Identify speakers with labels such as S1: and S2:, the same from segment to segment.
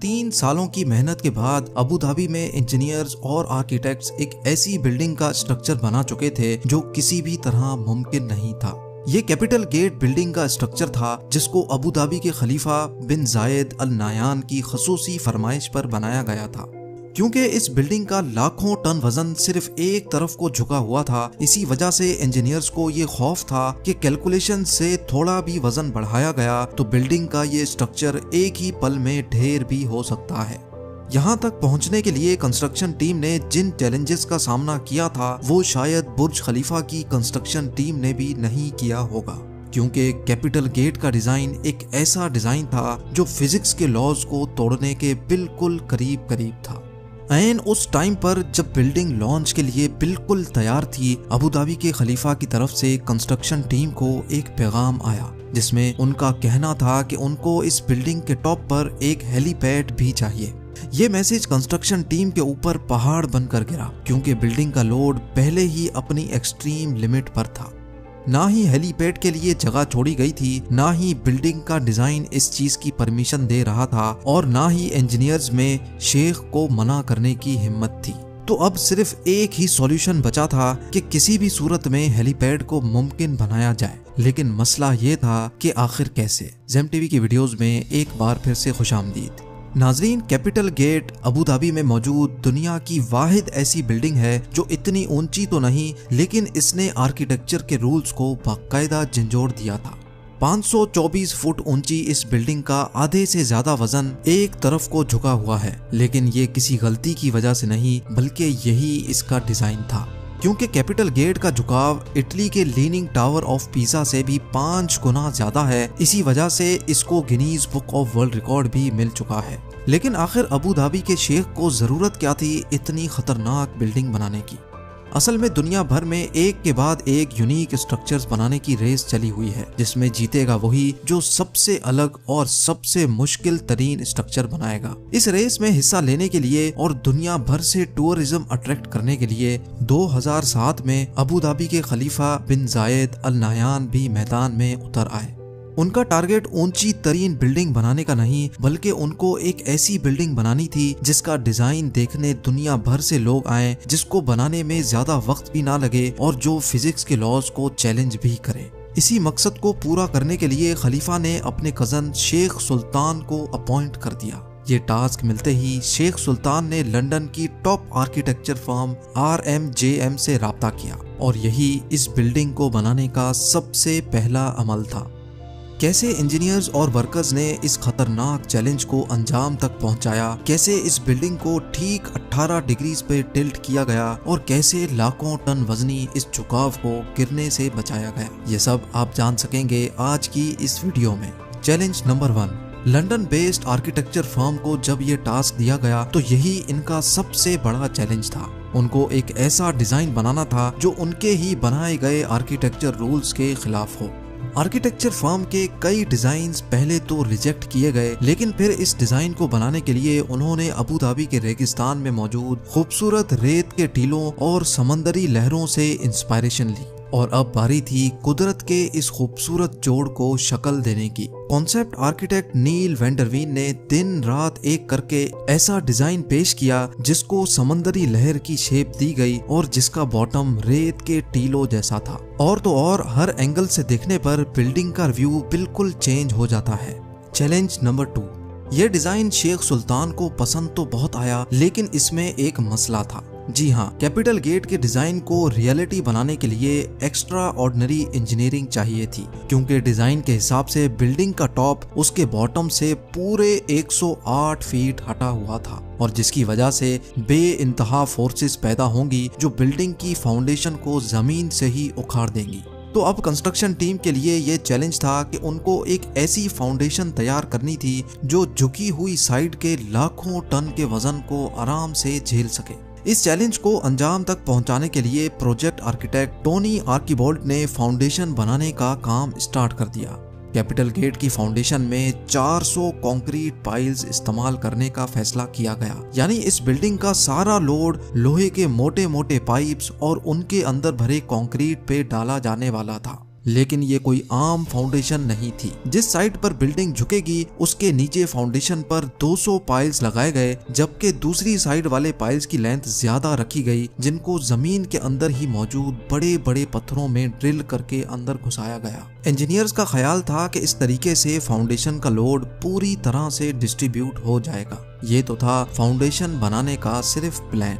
S1: 3 सालों की मेहनत के बाद अबू धाबी में इंजीनियर्स और आर्किटेक्ट्स एक ऐसी बिल्डिंग का स्ट्रक्चर बना चुके थे जो किसी भी तरह मुमकिन नहीं था। ये कैपिटल गेट बिल्डिंग का स्ट्रक्चर था जिसको अबू धाबी के खलीफा बिन जायद अल नायान की खसूसी फरमाइश पर बनाया गया था। क्योंकि इस बिल्डिंग का लाखों टन वजन सिर्फ एक तरफ को झुका हुआ था, इसी वजह से इंजीनियर्स को ये खौफ था कि कैलकुलेशन से थोड़ा भी वजन बढ़ाया गया तो बिल्डिंग का ये स्ट्रक्चर एक ही पल में ढेर भी हो सकता है। यहाँ तक पहुँचने के लिए कंस्ट्रक्शन टीम ने जिन चैलेंजेस का सामना किया था वो शायद बुर्ज खलीफा की कंस्ट्रक्शन टीम ने भी नहीं किया होगा, क्योंकि कैपिटल गेट का डिजाइन एक ऐसा डिजाइन था जो फिजिक्स के लॉज को तोड़ने के बिल्कुल करीब करीब था। ऐन उस टाइम पर जब बिल्डिंग लॉन्च के लिए बिल्कुल तैयार थी, अबू धाबी के खलीफा की तरफ से कंस्ट्रक्शन टीम को एक पैगाम आया जिसमें उनका कहना था कि उनको इस बिल्डिंग के टॉप पर एक हेलीपैड भी चाहिए। ये मैसेज कंस्ट्रक्शन टीम के ऊपर पहाड़ बनकर गिरा, क्योंकि बिल्डिंग का लोड पहले ही अपनी एक्सट्रीम लिमिट पर था। ना ही हेलीपैड के लिए जगह छोड़ी गई थी, ना ही बिल्डिंग का डिजाइन इस चीज की परमिशन दे रहा था और ना ही इंजीनियर्स में शेख को मना करने की हिम्मत थी। तो अब सिर्फ एक ही सॉल्यूशन बचा था कि किसी भी सूरत में हेलीपैड को मुमकिन बनाया जाए। लेकिन मसला ये था कि आखिर कैसे। ज़ेम टीवी की वीडियोस में एक बार फिर से खुशामदीद। नाजरीन, कैपिटल गेट अबू धाबी में मौजूद दुनिया की वाहिद ऐसी बिल्डिंग है जो इतनी ऊंची तो नहीं, लेकिन इसने आर्किटेक्चर के रूल्स को बाकायदा झंझोड़ दिया था। 524 फुट ऊंची इस बिल्डिंग का आधे से ज्यादा वजन एक तरफ को झुका हुआ है, लेकिन ये किसी गलती की वजह से नहीं बल्कि यही इसका डिजाइन था। क्योंकि कैपिटल गेट का झुकाव इटली के लीनिंग टावर ऑफ पीसा से भी 5 गुना ज्यादा है, इसी वजह से इसको Guinness book of world record भी मिल चुका है। लेकिन आखिर अबू धाबी के शेख को जरूरत क्या थी इतनी खतरनाक बिल्डिंग बनाने की। असल में दुनिया भर में एक के बाद एक यूनिक स्ट्रक्चर्स बनाने की रेस चली हुई है, जिसमें जीतेगा वही जो सबसे अलग और सबसे मुश्किल तरीन स्ट्रक्चर बनाएगा। इस रेस में हिस्सा लेने के लिए और दुनिया भर से टूरिज्म अट्रैक्ट करने के लिए 2007 में अबू धाबी के खलीफा बिन जायद अल नायान भी मैदान में उतर आए। उनका टारगेट ऊंची तरीन बिल्डिंग बनाने का नहीं, बल्कि उनको एक ऐसी बिल्डिंग बनानी थी जिसका डिजाइन देखने दुनिया भर से लोग आए, जिसको बनाने में ज्यादा वक्त भी ना लगे और जो फिजिक्स के लॉज को चैलेंज भी करे। इसी मकसद को पूरा करने के लिए खलीफा ने अपने कजन शेख सुल्तान को अपॉइंट कर दिया। ये टास्क मिलते ही शेख सुल्तान ने लंदन की टॉप आर्किटेक्चर फर्म RMJM से राब्ता किया और यही इस बिल्डिंग को बनाने का सबसे पहला अमल था। कैसे इंजीनियर्स और वर्कर्स ने इस खतरनाक चैलेंज को अंजाम तक पहुंचाया, कैसे इस बिल्डिंग को ठीक 18 डिग्रीज पे टिल्ट किया गया और कैसे लाखों टन वजनी इस झुकाव को गिरने से बचाया गया, ये सब आप जान सकेंगे आज की इस वीडियो में। Challenge number 1। London based architecture firm को जब ये टास्क दिया गया तो यही इनका सबसे बड़ा चैलेंज था। उनको एक ऐसा डिजाइन बनाना था जो उनके ही बनाए गए आर्किटेक्चर रूल्स के खिलाफ हो। आर्किटेक्चर फर्म के कई डिजाइन्स पहले तो रिजेक्ट किए गए, लेकिन फिर इस डिजाइन को बनाने के लिए उन्होंने अबू धाबी के रेगिस्तान में मौजूद खूबसूरत रेत के टीलों और समंदरी लहरों से इंस्पायरेशन ली और अब बारी थी कुदरत के इस खूबसूरत जोड़ को शक्ल देने की। कॉन्सेप्ट आर्किटेक्ट नील वेंडरवीन ने दिन रात एक करके ऐसा डिजाइन पेश किया जिसको समंदरी लहर की शेप दी गई और जिसका बॉटम रेत के टीलों जैसा था। और तो और हर एंगल से देखने पर बिल्डिंग का व्यू बिल्कुल चेंज हो जाता है। Challenge number 2। यह डिजाइन शेख सुल्तान को पसंद तो बहुत आया, लेकिन इसमें एक मसला था। जी हाँ, कैपिटल गेट के डिजाइन को रियलिटी बनाने के लिए एक्स्ट्रा ऑर्डिनरी इंजीनियरिंग चाहिए थी, क्योंकि डिजाइन के हिसाब से बिल्डिंग का टॉप उसके बॉटम से पूरे 108 फीट हटा हुआ था और जिसकी वजह से बेइंतहा फोर्सेस पैदा होंगी जो बिल्डिंग की फाउंडेशन को जमीन से ही उखाड़ देंगी। तो अब कंस्ट्रक्शन टीम के लिए ये चैलेंज था कि उनको एक ऐसी फाउंडेशन तैयार करनी थी जो झुकी हुई साइड के लाखों टन के वजन को आराम से झेल सके। इस चैलेंज को अंजाम तक पहुंचाने के लिए प्रोजेक्ट आर्किटेक्ट टोनी आर्किबोल्ड ने फाउंडेशन बनाने का काम स्टार्ट कर दिया। कैपिटल गेट की फाउंडेशन में 400 कंक्रीट पाइल्स इस्तेमाल करने का फैसला किया गया, यानी इस बिल्डिंग का सारा लोड लोहे के मोटे मोटे पाइप्स और उनके अंदर भरे कंक्रीट पे डाला जाने वाला था। लेकिन ये कोई आम फाउंडेशन नहीं थी। जिस साइड पर बिल्डिंग झुकेगी उसके नीचे फाउंडेशन पर 200 पाइल्स लगाए गए, जबकि दूसरी साइड वाले पाइल्स की लेंथ ज्यादा रखी गई, जिनको जमीन के अंदर ही मौजूद बड़े बड़े पत्थरों में ड्रिल करके अंदर घुसाया गया। इंजीनियर्स का ख्याल था कि इस तरीके से फाउंडेशन का लोड पूरी तरह से डिस्ट्रीब्यूट हो जाएगा। ये तो था फाउंडेशन बनाने का सिर्फ plan.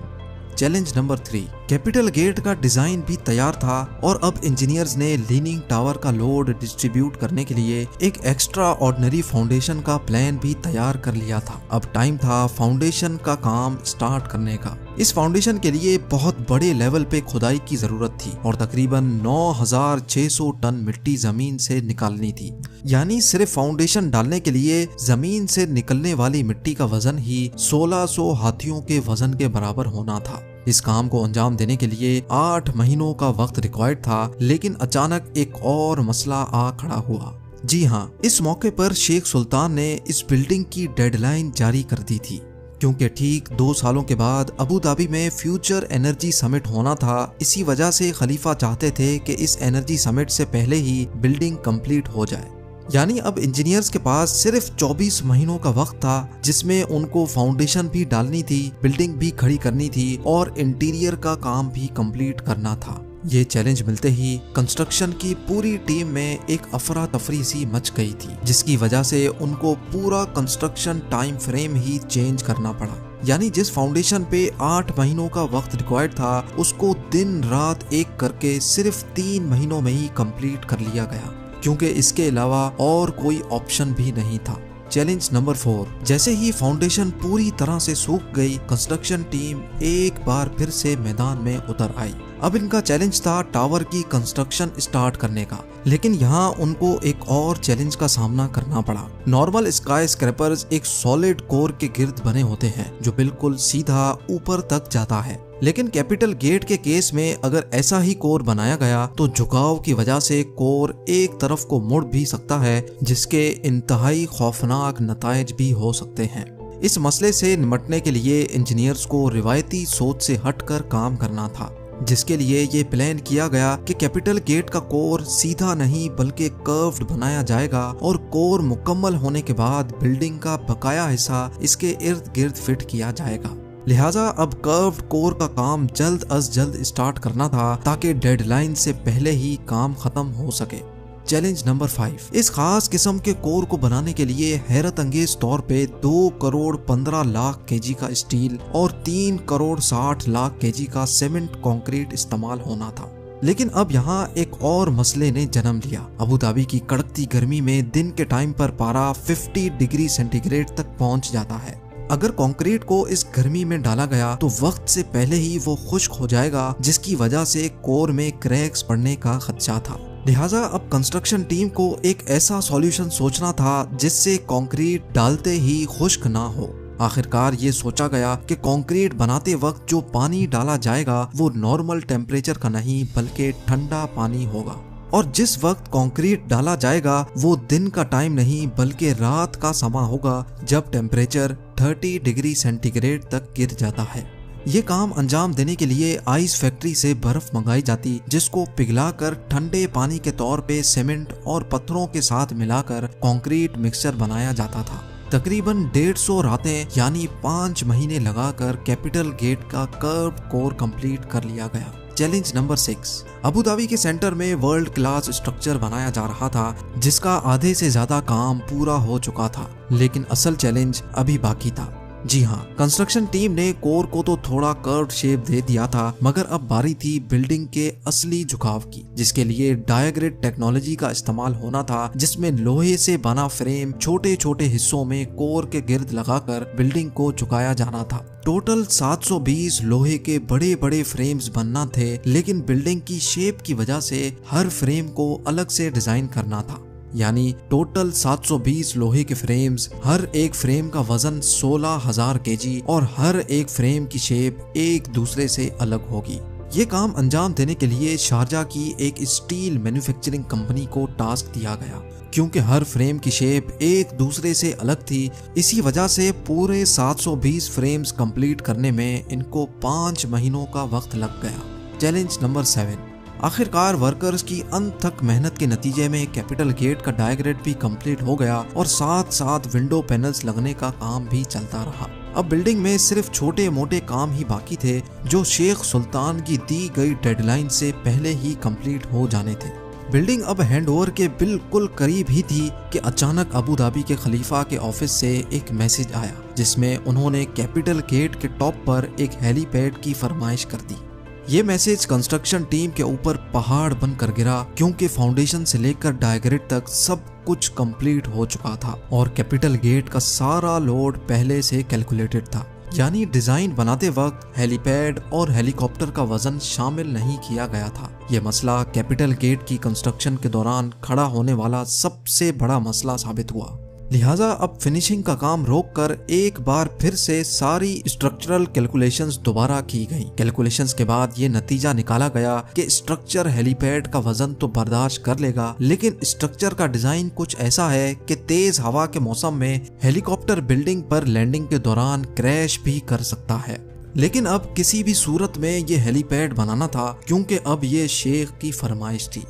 S1: Challenge number 3, capital gate का डिजाइन भी तैयार था और अब इंजीनियर्स ने लीनिंग टावर का लोड डिस्ट्रीब्यूट करने के लिए एक एक्स्ट्रा ऑर्डिनरी फाउंडेशन का प्लान भी तैयार कर लिया था। अब टाइम था फाउंडेशन का काम स्टार्ट करने का। इस फाउंडेशन के लिए बहुत बड़े लेवल पे खुदाई की जरूरत थी और तकरीबन 9600 टन मिट्टी जमीन से निकालनी थी। यानी सिर्फ फाउंडेशन डालने के लिए जमीन से निकलने वाली मिट्टी का वजन ही 1600 हाथियों के वजन के बराबर होना था। इस काम को अंजाम देने के लिए 8 महीनों का वक्त रिक्वायर्ड था, लेकिन अचानक एक और मसला आ खड़ा हुआ। जी हाँ, इस मौके पर शेख सुल्तान ने इस बिल्डिंग की डेडलाइन जारी कर दी थी, क्योंकि ठीक 2 सालों के बाद अबू धाबी में फ्यूचर एनर्जी समिट होना था। इसी वजह से खलीफा चाहते थे कि इस एनर्जी समिट से पहले ही बिल्डिंग कंप्लीट हो जाए। यानी अब इंजीनियर्स के पास सिर्फ 24 महीनों का वक्त था, जिसमें उनको फाउंडेशन भी डालनी थी, बिल्डिंग भी खड़ी करनी थी और इंटीरियर का काम भी कंप्लीट करना था। ये चैलेंज मिलते ही कंस्ट्रक्शन की पूरी टीम में एक अफरा तफरी सी मच गई थी, जिसकी वजह से उनको पूरा कंस्ट्रक्शन टाइम फ्रेम ही चेंज करना पड़ा। यानी जिस फाउंडेशन पे 8 महीनों का वक्त रिक्वायर्ड था, उसको दिन रात एक करके सिर्फ 3 महीनों में ही कंप्लीट कर लिया गया, क्योंकि इसके अलावा और कोई ऑप्शन भी नहीं था। चैलेंज नंबर 4, जैसे ही फाउंडेशन पूरी तरह से सूख गई, कंस्ट्रक्शन टीम एक बार फिर से मैदान में उतर आई। अब इनका चैलेंज था टावर की कंस्ट्रक्शन स्टार्ट करने का, लेकिन यहाँ उनको एक और चैलेंज का सामना करना पड़ा। नॉर्मल स्काई स्क्रैपर्स एक सॉलिड कोर के गिर्द बने होते हैं जो बिल्कुल सीधा ऊपर तक जाता है, लेकिन कैपिटल गेट के केस में अगर ऐसा ही कोर बनाया गया तो झुकाव की वजह से कोर एक तरफ को मुड़ भी सकता है, जिसके इंतहाई खौफनाक नतायज भी हो सकते हैं। इस मसले से निपटने के लिए इंजीनियर्स को रिवायती सोच से हटकर काम करना था, जिसके लिए ये प्लान किया गया कि कैपिटल गेट का कोर सीधा नहीं बल्कि कर्व्ड बनाया जाएगा और कोर मुकम्मल होने के बाद बिल्डिंग का बकाया हिस्सा इसके इर्द गिर्द फिट किया जाएगा। लिहाजा अब कर्व्ड कोर का काम जल्द अज जल्द स्टार्ट करना था, ताकि डेडलाइन से पहले ही काम खत्म हो सके। चैलेंज नंबर 5, इस खास किस्म के कोर को बनाने के लिए हैरत अंगेज तौर पे 2 करोड़ 15 लाख केजी का स्टील और 3 करोड़ 60 लाख केजी का सीमेंट कंक्रीट इस्तेमाल होना था। लेकिन अब यहाँ एक और मसले ने जन्म लिया। अबू धाबी की कड़कती गर्मी में दिन के टाइम पर पारा 50 डिग्री सेंटीग्रेड तक पहुँच जाता है। अगर कंक्रीट को इस गर्मी में डाला गया तो वक्त से पहले ही वो खुश्क हो जाएगा, जिसकी वजह से कोर में क्रैक्स पड़ने का खदशा था। लिहाजा अब कंस्ट्रक्शन टीम को एक ऐसा सॉल्यूशन सोचना था जिससे कंक्रीट डालते ही खुश्क ना हो। आखिरकार ये सोचा गया कि कंक्रीट बनाते वक्त जो पानी डाला जाएगा वो नॉर्मल टेम्परेचर का नहीं बल्कि ठंडा पानी होगा, और जिस वक्त कंक्रीट डाला जाएगा वो दिन का टाइम नहीं बल्कि रात का समा होगा, जब टेम्परेचर 30 डिग्री सेंटीग्रेड तक गिर जाता है। ये काम अंजाम देने के लिए आइस फैक्ट्री से बर्फ मंगाई जाती, जिसको पिघलाकर ठंडे पानी के तौर पे सीमेंट और पत्थरों के साथ मिलाकर कंक्रीट मिक्सचर बनाया जाता था। तकरीबन 150 रातें यानी 5 महीने लगाकर कैपिटल गेट का कर्व कोर कंप्लीट कर लिया गया। चैलेंज नंबर 6, अबू धाबी के सेंटर में वर्ल्ड क्लास स्ट्रक्चर बनाया जा रहा था, जिसका आधे से ज्यादा काम पूरा हो चुका था, लेकिन असल चैलेंज अभी बाकी था। जी हाँ, कंस्ट्रक्शन टीम ने कोर को तो थोड़ा कर्व्ड शेप दे दिया था, मगर अब बारी थी बिल्डिंग के असली झुकाव की, जिसके लिए डायग्रेड टेक्नोलॉजी का इस्तेमाल होना था, जिसमें लोहे से बना फ्रेम छोटे छोटे हिस्सों में कोर के गिर्द लगाकर बिल्डिंग को झुकाया जाना था। टोटल 720 लोहे के बड़े बड़े फ्रेम्स बनना थे, लेकिन बिल्डिंग की शेप की वजह से हर फ्रेम को अलग से डिजाइन करना था। यानी टोटल 720 लोहे के फ्रेम्स, हर एक फ्रेम का वजन 16,000 केजी और हर एक फ्रेम की शेप एक दूसरे से अलग होगी। ये काम अंजाम देने के लिए शारजा की एक स्टील मैन्युफैक्चरिंग कंपनी को टास्क दिया गया, क्योंकि हर फ्रेम की शेप एक दूसरे से अलग थी। इसी वजह से पूरे 720 फ्रेम्स कंप्लीट करने में इनको 5 महीनों का वक्त लग गया। चैलेंज नंबर 7, आखिरकार वर्कर्स की अनथक मेहनत के नतीजे में कैपिटल गेट का डायग्रेड भी कंप्लीट हो गया और साथ साथ विंडो पैनल्स लगने का काम भी चलता रहा। अब बिल्डिंग में सिर्फ छोटे मोटे काम ही बाकी थे जो शेख सुल्तान की दी गई डेडलाइन से पहले ही कंप्लीट हो जाने थे। बिल्डिंग अब हैंडओवर के बिल्कुल करीब ही थी कि अचानक अबू धाबी के खलीफा के ऑफिस से एक मैसेज आया जिसमें उन्होंने कैपिटल गेट के टॉप पर एक हेलीपैड की फरमाइश कर दी। ये मैसेज कंस्ट्रक्शन टीम के ऊपर पहाड़ बनकर गिरा क्योंकि फाउंडेशन से लेकर डायग्रेड तक सब कुछ कंप्लीट हो चुका था और कैपिटल गेट का सारा लोड पहले से कैलकुलेटेड था। यानी डिजाइन बनाते वक्त हेलीपैड और हेलीकॉप्टर का वजन शामिल नहीं किया गया था। यह मसला कैपिटल गेट की कंस्ट्रक्शन के दौरान खड़ा होने वाला सबसे बड़ा मसला साबित हुआ। लिहाजा अब फिनिशिंग का काम रोककर एक बार फिर से सारी स्ट्रक्चरल कैलकुलेशंस दोबारा की गई। कैलकुलेशंस के बाद ये नतीजा निकाला गया कि स्ट्रक्चर हेलीपैड का वजन तो बर्दाश्त कर लेगा, लेकिन स्ट्रक्चर का डिजाइन कुछ ऐसा है कि तेज हवा के मौसम में हेलीकॉप्टर बिल्डिंग पर लैंडिंग के दौरान क्रैश भी कर सकता है। लेकिन अब किसी भी सूरत में ये हेलीपैड बनाना था क्योंकि अब ये शेख की फरमाइश थी।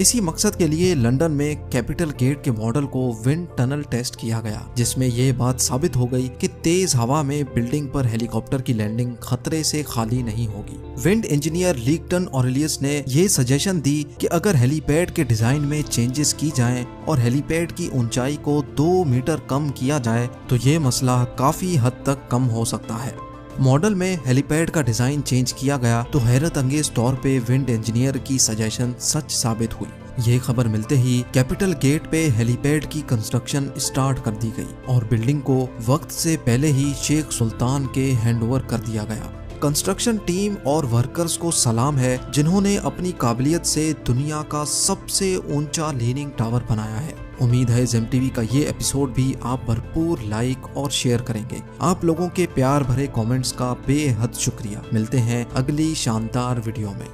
S1: इसी मकसद के लिए लंदन में कैपिटल गेट के मॉडल को विंड टनल टेस्ट किया गया जिसमें यह बात साबित हो गई कि तेज हवा में बिल्डिंग पर हेलीकॉप्टर की लैंडिंग खतरे से खाली नहीं होगी। विंड इंजीनियर लीगटन ऑरेलियस ने यह सजेशन दी कि अगर हेलीपैड के डिजाइन में चेंजेस की जाएं और हेलीपैड की ऊंचाई को 2 मीटर कम किया जाए तो ये मसला काफी हद तक कम हो सकता है। मॉडल में हेलीपैड का डिजाइन चेंज किया गया तो हैरत अंगेज तौर पे विंड इंजीनियर की सजेशन सच साबित हुई। ये खबर मिलते ही कैपिटल गेट पे हेलीपैड की कंस्ट्रक्शन स्टार्ट कर दी गई और बिल्डिंग को वक्त से पहले ही शेख सुल्तान के हैंडओवर कर दिया गया। कंस्ट्रक्शन टीम और वर्कर्स को सलाम है जिन्होंने अपनी काबिलियत से दुनिया का सबसे ऊंचा लीनिंग टावर बनाया है। उम्मीद है जेम टीवी का ये एपिसोड भी आप भरपूर लाइक और शेयर करेंगे। आप लोगों के प्यार भरे कमेंट्स का बेहद शुक्रिया। मिलते हैं अगली शानदार वीडियो में।